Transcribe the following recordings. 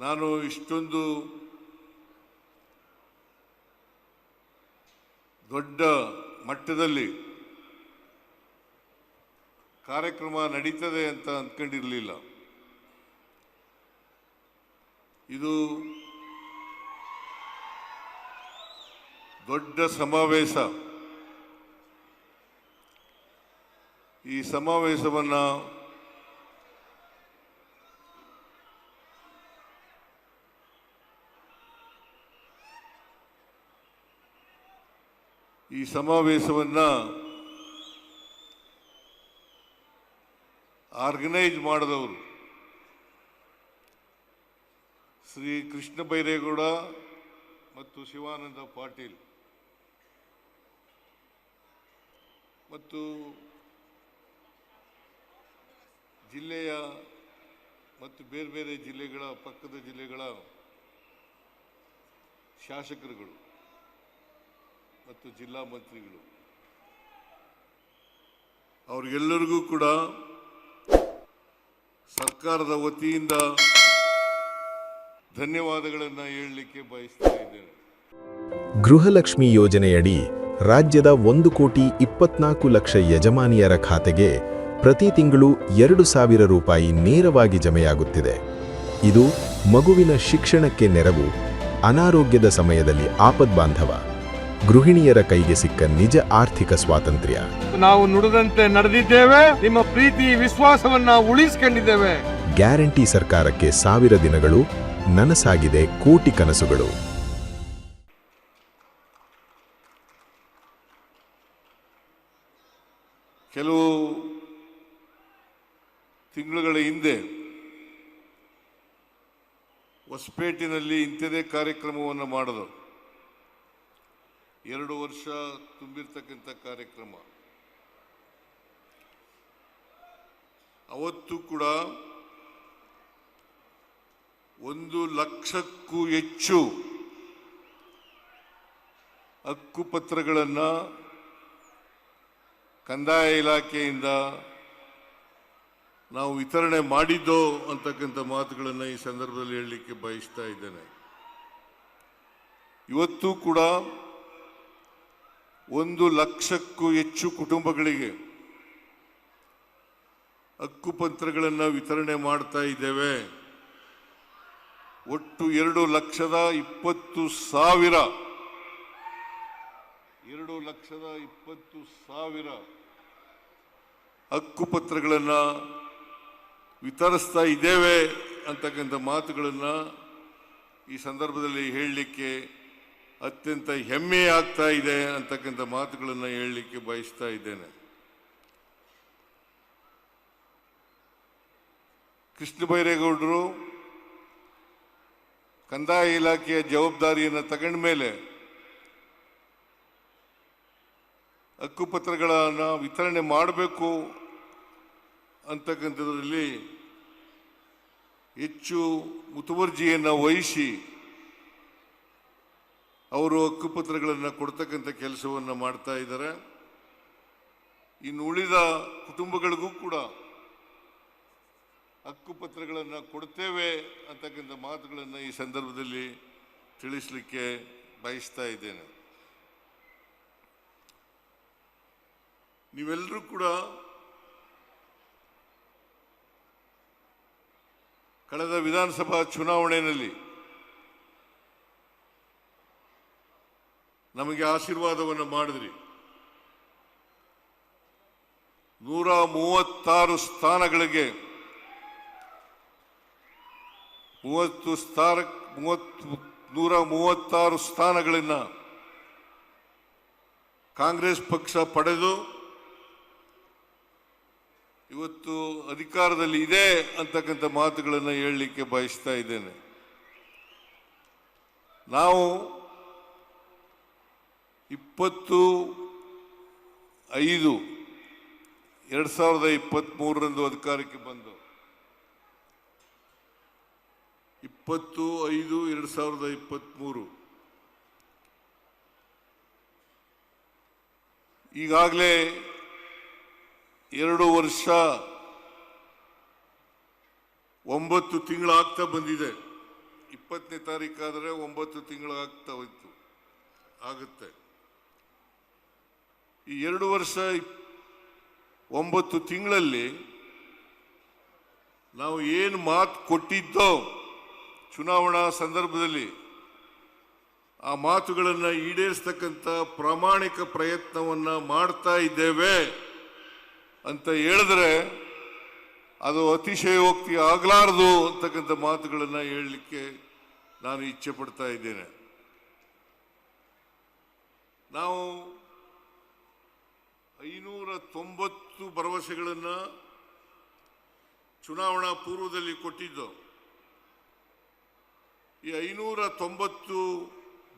ನಾನು ಇಷ್ಟೊಂದು ದೊಡ್ಡ ಮಟ್ಟದಲ್ಲಿ ಕಾರ್ಯಕ್ರಮ ನಡೀತದೆ ಅಂತ ಅಂದ್ಕೊಂಡಿರಲಿಲ್ಲ. ಇದು ದೊಡ್ಡ ಸಮಾವೇಶ. ಈ ಸಮಾವೇಶವನ್ನು ಆರ್ಗನೈಸ್ ಮಾಡಿದವರು ಶ್ರೀ ಕೃಷ್ಣ ಬೈರೇಗೌಡ ಮತ್ತು ಶಿವಾನಂದ ಪಾಟೀಲ್ ಮತ್ತು ಜಿಲ್ಲೆಯ ಮತ್ತು ಬೇರೆ ಬೇರೆ ಜಿಲ್ಲೆಗಳ ಪಕ್ಕದ ಜಿಲ್ಲೆಗಳ ಶಾಸಕರುಗಳು ಮತ್ತು ಜಿಲ್ಲಾ ಮಂತ್ರಿಗಳು ಅವರಿಗೆಲ್ಲರಿಗೂ ಕೂಡ ಸರ್ಕಾರದ ವತಿಯಿಂದ ಧನ್ಯವಾದಗಳನ್ನು ಹೇಳಲಿಕ್ಕೆ ಬಯಸ್ತಾ ಇದ್ದೇನೆ. ಗೃಹಲಕ್ಷ್ಮಿ ಯೋಜನೆಯಡಿ ರಾಜ್ಯದ 1,24,00,000 ಯಜಮಾನಿಯರ ಖಾತೆಗೆ ಪ್ರತಿ ತಿಂಗಳು 2,000 ರೂಪಾಯಿ ನೇರವಾಗಿ ಜಮೆಯಾಗುತ್ತಿದೆ. ಇದು ಮಗುವಿನ ಶಿಕ್ಷಣಕ್ಕೆ ನೆರವು, ಅನಾರೋಗ್ಯದ ಸಮಯದಲ್ಲಿ ಆಪದ್ಬಾಂಧವ, ಗೃಹಿಣಿಯರ ಕೈಗೆ ಸಿಕ್ಕ ನಿಜ ಆರ್ಥಿಕ ಸ್ವಾತಂತ್ರ್ಯ. ನಾವು ನುಡಿದಂತೆ ನಡೆದಿದ್ದೇವೆ, ನಿಮ್ಮ ಪ್ರೀತಿ ವಿಶ್ವಾಸವನ್ನ ಉಳಿಸಿಕೊಂಡಿದ್ದೇವೆ. ಗ್ಯಾರಂಟಿ ಸರ್ಕಾರಕ್ಕೆ 1000 ದಿನಗಳು, ನನಸಾಗಿದೆ ಕೋಟಿ ಕನಸುಗಳು. ಕೆಲವು ತಿಂಗಳುಗಳ ಹಿಂದೆ ಹೊಸಪೇಟೆಯಲ್ಲಿ ಇಂಥದೇ ಕಾರ್ಯಕ್ರಮವನ್ನು ಮಾಡಿದ್ರು. 2 ವರ್ಷ ತುಂಬಿರ್ತಕ್ಕಂಥ ಕಾರ್ಯಕ್ರಮ. ಅವತ್ತು ಕೂಡ 1,00,000ಕ್ಕೂ ಹೆಚ್ಚು ಹಕ್ಕುಪತ್ರಗಳನ್ನು ಕಂದಾಯ ಇಲಾಖೆಯಿಂದ ನಾವು ವಿತರಣೆ ಮಾಡಿದ್ದೋ ಅಂತಕ್ಕಂಥ ಮಾತುಗಳನ್ನು ಈ ಸಂದರ್ಭದಲ್ಲಿ ಹೇಳಲಿಕ್ಕೆ ಬಯಸ್ತಾ ಇದ್ದೇನೆ. ಇವತ್ತು ಕೂಡ 1,00,000ಕ್ಕೂ ಹೆಚ್ಚು ಕುಟುಂಬಗಳಿಗೆ ಹಕ್ಕುಪತ್ರಗಳನ್ನು ವಿತರಣೆ ಮಾಡ್ತಾ ಇದ್ದೇವೆ. ಒಟ್ಟು 2,20,000 ಹಕ್ಕುಪತ್ರಗಳನ್ನು ವಿತರಿಸ್ತಾ ಇದ್ದೇವೆ ಅಂತಕ್ಕಂಥ ಮಾತುಗಳನ್ನು ಈ ಸಂದರ್ಭದಲ್ಲಿ ಹೇಳಲಿಕ್ಕೆ ಅತ್ಯಂತ ಹೆಮ್ಮೆ ಆಗ್ತಾ ಇದೆ ಅಂತಕ್ಕಂಥ ಮಾತುಗಳನ್ನು ಹೇಳಲಿಕ್ಕೆ ಬಯಸ್ತಾ ಇದ್ದೇನೆ. ಕೃಷ್ಣ ಬೈರೇಗೌಡರು ಕಂದಾಯ ಇಲಾಖೆಯ ಜವಾಬ್ದಾರಿಯನ್ನು ತಗೊಂಡ ಮೇಲೆ ಹಕ್ಕುಪತ್ರಗಳನ್ನು ವಿತರಣೆ ಮಾಡಬೇಕು ಅಂತಕ್ಕಂಥದ್ರಲ್ಲಿ ಹೆಚ್ಚು ಮುತುವರ್ಜಿಯನ್ನು ವಹಿಸಿ ಅವರು ಹಕ್ಕುಪತ್ರಗಳನ್ನು ಕೊಡ್ತಕ್ಕಂಥ ಕೆಲಸವನ್ನು ಮಾಡ್ತಾ ಇದ್ದಾರೆ. ಇನ್ನು ಉಳಿದ ಕುಟುಂಬಗಳಿಗೂ ಕೂಡ ಹಕ್ಕುಪತ್ರಗಳನ್ನು ಕೊಡ್ತೇವೆ ಅಂತಕ್ಕಂಥ ಮಾತುಗಳನ್ನು ಈ ಸಂದರ್ಭದಲ್ಲಿ ತಿಳಿಸಲಿಕ್ಕೆ ಬಯಸ್ತಾ ಇದ್ದೇನೆ. ನೀವೆಲ್ಲರೂ ಕೂಡ ಕಳೆದ ವಿಧಾನಸಭಾ ಚುನಾವಣೆಯಲ್ಲಿ ನಮಗೆ ಆಶೀರ್ವಾದವನ್ನು ಮಾಡಿದ್ರಿ. 136 ಸ್ಥಾನಗಳಿಗೆ 136 ಸ್ಥಾನಗಳನ್ನು ಕಾಂಗ್ರೆಸ್ ಪಕ್ಷ ಪಡೆದು ಇವತ್ತು ಅಧಿಕಾರದಲ್ಲಿ ಇದೆ ಅಂತಕ್ಕಂಥ ಮಾತುಗಳನ್ನು ಹೇಳಲಿಕ್ಕೆ ಬಯಸ್ತಾ ಇದ್ದೇನೆ. ನಾವು 20/5/2023 ಅಧಿಕಾರಕ್ಕೆ ಬಂದು 20/5/2023 ಈಗಾಗಲೇ 2 ವರ್ಷ 9 ತಿಂಗಳಾಗ್ತಾ ಬಂದಿದೆ. 20ನೇ ತಾರೀಕಾದರೆ 9 ತಿಂಗಳು ಆಗ್ತಾ ಹೋಯ್ತು ಆಗುತ್ತೆ. ಈ 2 ವರ್ಷ 9 ತಿಂಗಳಲ್ಲಿ ನಾವು ಏನು ಮಾತು ಕೊಟ್ಟಿದ್ದೋ ಚುನಾವಣಾ ಸಂದರ್ಭದಲ್ಲಿ ಆ ಮಾತುಗಳನ್ನು ಈಡೇರಿಸ್ತಕ್ಕಂಥ ಪ್ರಾಮಾಣಿಕ ಪ್ರಯತ್ನವನ್ನು ಮಾಡ್ತಾ ಇದ್ದೇವೆ ಅಂತ ಹೇಳಿದ್ರೆ ಅದು ಅತಿಶಯೋಕ್ತಿ ಆಗಲಾರದು ಅಂತಕ್ಕಂಥ ಮಾತುಗಳನ್ನು ಹೇಳಲಿಕ್ಕೆ ನಾನು ಇಚ್ಛೆ ಪಡ್ತಾ ಇದ್ದೇನೆ. ನಾವು 590 ಭರವಸೆಗಳನ್ನು ಚುನಾವಣಾ ಪೂರ್ವದಲ್ಲಿ ಕೊಟ್ಟಿದ್ದು. ಈ 590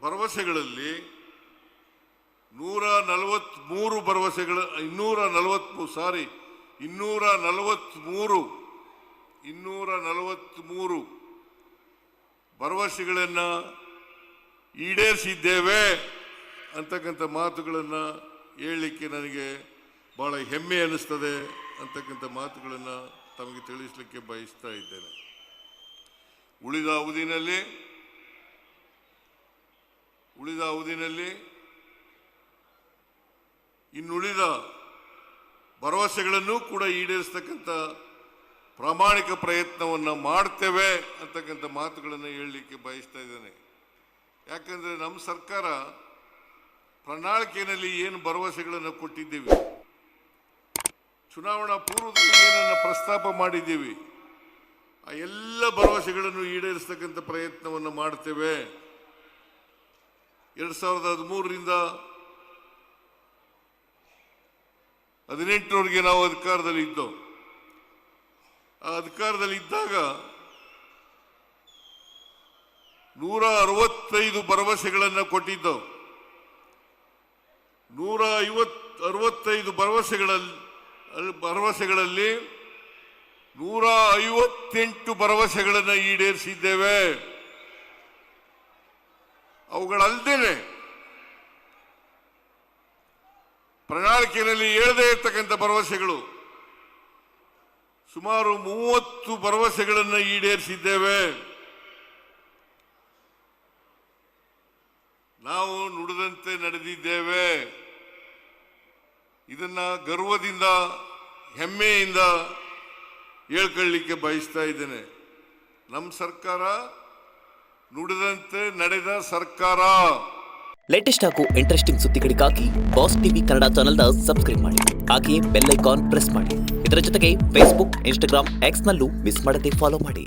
ಭರವಸೆಗಳಲ್ಲಿ 243 ಭರವಸೆಗಳನ್ನು ಈಡೇರಿಸಿದ್ದೇವೆ ಅಂತಕ್ಕಂಥ ಮಾತುಗಳನ್ನು ಹೇಳಲಿಕ್ಕೆ ನನಗೆ ಬಹಳ ಹೆಮ್ಮೆ ಅನ್ನಿಸ್ತದೆ ಅಂತಕ್ಕಂಥ ಮಾತುಗಳನ್ನು ತಮಗೆ ತಿಳಿಸಲಿಕ್ಕೆ ಬಯಸ್ತಾ ಇದ್ದೇನೆ. ಉಳಿದ ಅವಧಿನಲ್ಲಿ ಇನ್ನುಳಿದ ಭರವಸೆಗಳನ್ನು ಕೂಡ ಈಡೇರಿಸ್ತಕ್ಕಂಥ ಪ್ರಾಮಾಣಿಕ ಪ್ರಯತ್ನವನ್ನು ಮಾಡ್ತೇವೆ ಅಂತಕ್ಕಂಥ ಮಾತುಗಳನ್ನು ಹೇಳಲಿಕ್ಕೆ ಬಯಸ್ತಾ ಇದ್ದೇನೆ. ಯಾಕಂದರೆ ನಮ್ಮ ಸರ್ಕಾರ ಪ್ರಣಾಳಿಕೆಯಲ್ಲಿ ಏನು ಭರವಸೆಗಳನ್ನು ಕೊಟ್ಟಿದ್ದೀವಿ, ಚುನಾವಣಾ ಪೂರ್ವದಲ್ಲಿ ಏನನ್ನು ಪ್ರಸ್ತಾಪ ಮಾಡಿದ್ದೀವಿ, ಆ ಎಲ್ಲ ಭರವಸೆಗಳನ್ನು ಈಡೇರಿಸ್ತಕ್ಕಂಥ ಪ್ರಯತ್ನವನ್ನು ಮಾಡ್ತೇವೆ. 2013ರಿಂದ 2018 ನಾವು ಅಧಿಕಾರದಲ್ಲಿ ಇದ್ದೋ. ಆ ಅಧಿಕಾರದಲ್ಲಿ ಇದ್ದಾಗ 165 ಭರವಸೆಗಳನ್ನು ಕೊಟ್ಟಿದ್ದೋ. 165 ಭರವಸೆಗಳಲ್ಲಿ 158 ಭರವಸೆಗಳನ್ನು ಈಡೇರಿಸಿದ್ದೇವೆ. ಅವುಗಳಲ್ಲದೆ ಪ್ರಣಾಳಿಕೆಯಲ್ಲಿ ಹೇಳದೇ ಇರತಕ್ಕಂಥ ಭರವಸೆಗಳು ಸುಮಾರು 30 ಭರವಸೆಗಳನ್ನು ಈಡೇರಿಸಿದ್ದೇವೆ. ನಾವು ನುಡಿದಂತೆ ನಡೆದಿದ್ದೇವೆ. ಇದನ್ನ ಗರ್ವದಿಂದ ಹೆಮ್ಮೆಯಿಂದ ಹೇಳ್ಕೊಳ್ಳಿಕ್ಕೆ ಬಯಸ್ತಾ ಇದ್ದೇನೆ. ನಮ್ಮ ಸರ್ಕಾರ ನುಡಿದಂತೆ ನಡೆದ ಸರ್ಕಾರ. ಲೇಟೆಸ್ಟ್ ಹಾಗೂ ಇಂಟ್ರೆಸ್ಟಿಂಗ್ ಸುದ್ದಿಗಳಿಗಾಗಿ ಬಾಸ್ ಟಿವಿ ಕನ್ನಡ ಚಾನೆಲ್ನ ಸಬ್ಸ್ಕ್ರೈಬ್ ಮಾಡಿ. ಹಾಗೆಯೇ ಬೆಲ್ ಐಕಾನ್ ಪ್ರೆಸ್ ಮಾಡಿ. ಇದರ ಜೊತೆಗೆ ಫೇಸ್ಬುಕ್, ಇನ್ಸ್ಟಾಗ್ರಾಮ್, ಎಕ್ಸ್ನಲ್ಲೂ ಮಿಸ್ ಮಾಡದೆ ಫಾಲೋ ಮಾಡಿ.